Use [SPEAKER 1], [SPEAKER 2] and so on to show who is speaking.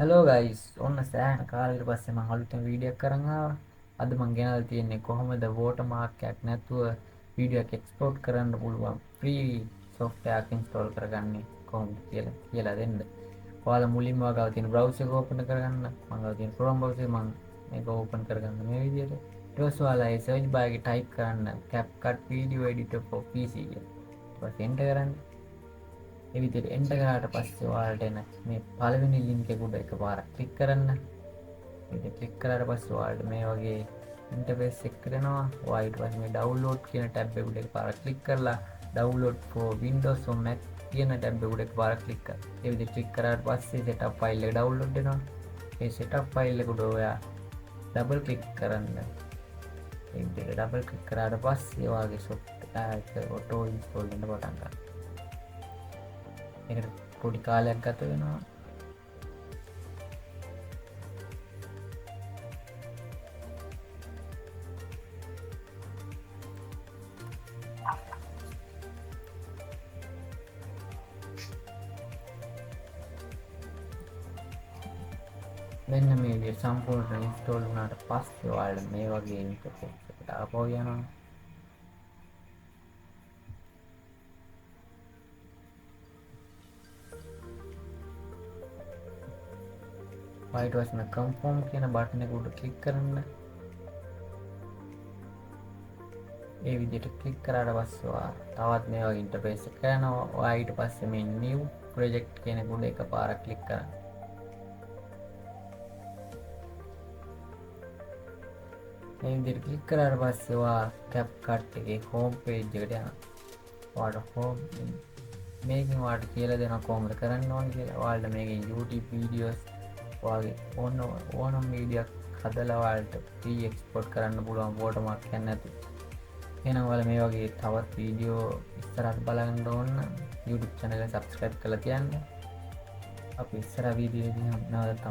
[SPEAKER 1] Hello guys ඔන්න සෑහන කාලෙකට පස්සේ මම අලුතෙන් වීඩියෝ එකක් අරන් ආවා. අද මම ගෙනල්ලා තියෙන්නේ කොහොමද වෝටර්මාක් එකක් නැතුව වීඩියෝ එක එක්ස්පෝර්ට් කරන්න පුළුවන් ෆ්‍රී software එකක් install කරගන්නේ කොහොමද කියලා දෙන්න. ඔයාලා මුලින්ම ඔයාගාව තියෙන browser එක open කරගන්න. මම ගාව තියෙන Chrome browser මම මේක open කරගන්න මේ විදිහට. ඊට පස්සේ ඔයාලා ඒ search bar එකේ type කරන්න CapCut video editor for PC කියලා. ඊට පස්සේ enter කරන්න. ඒ විදිහට එන්ටර් කරාට පස්සේ ඔයාලට එන මේ පළවෙනි ලින්ක් එක උඩ එකපාරක් ක්ලික් කරන්න. ඒක ක්ලික් කරාට පස්සේ ඔයාලට මේ වගේ ඉන්ටර්ෆේස් එකක් එනවා. ඔයා ඊට පස්සේ මේ ඩවුන්ලෝඩ් කියන ටැබ් එක උඩ එකපාරක් ක්ලික් කරලා download for Windows or Mac කියන ටැබ් එක උඩ එකපාරක් ක්ලික් කරන්න. ඒ විදිහට ක්ලික් කරාට පස්සේ setup file එක ඩවුන්ලෝඩ් වෙනවා. ඒ setup file එක උඩ ඔයා ඩබල් ක්ලික් කරන්න. ඒ විදිහට ඩබල් ක්ලික් කරාට පස්සේ ඔයාගේ software එක auto install වෙන්න පටන් ගන්නවා. එකට පොඩි කාලයක් ගත වෙනවා. මෙන්න මේ විදිහට සම්පූර්ණ ඉන්ස්ටෝල් වුණාට පස්සේ ඔයාලට මේ වගේ ඉන්ටර්ෆේස් එකකට ආපහු යනවා. ඊට පස්සේ confirm කියන බටන් එක උඩ ක්ලික් කරන්න. ඒ විදිහට ක්ලික් කරාට පස්සේ ඔයා තවත් මේ වගේ ඉන්ටර්ෆේස් එකක් යනවා. ඔයා ඊට පස්සේ මේ new project කියන එක උඩ එකපාරක් ක්ලික් කරන්න. මේ විදිහට ක්ලික් කරාට පස්සේ ඔයා CapCut එකේ home page එකට යනවා. ඔයාලට home මේකෙන් ඔයාලට කියලා දෙනවා කොහොමද කරන්න ඕනේ කියලා. ඔයාලට මේකෙන් YouTube videos ඔයාගේ ඕනම වීඩියෝ එකක් හදලා ඔයාලට free export කරන්න පුළුවන් watermark එකක් නැතුව. එහෙනම් ඔයාලා මේ වගේ තවත් වීඩියෝ ඉස්සරහට බලන්න ඕන නම් YouTube channel එක subscribe කරලා තියන්න. අපි ඉස්සරහ වීඩියෝ එකකින් නැවත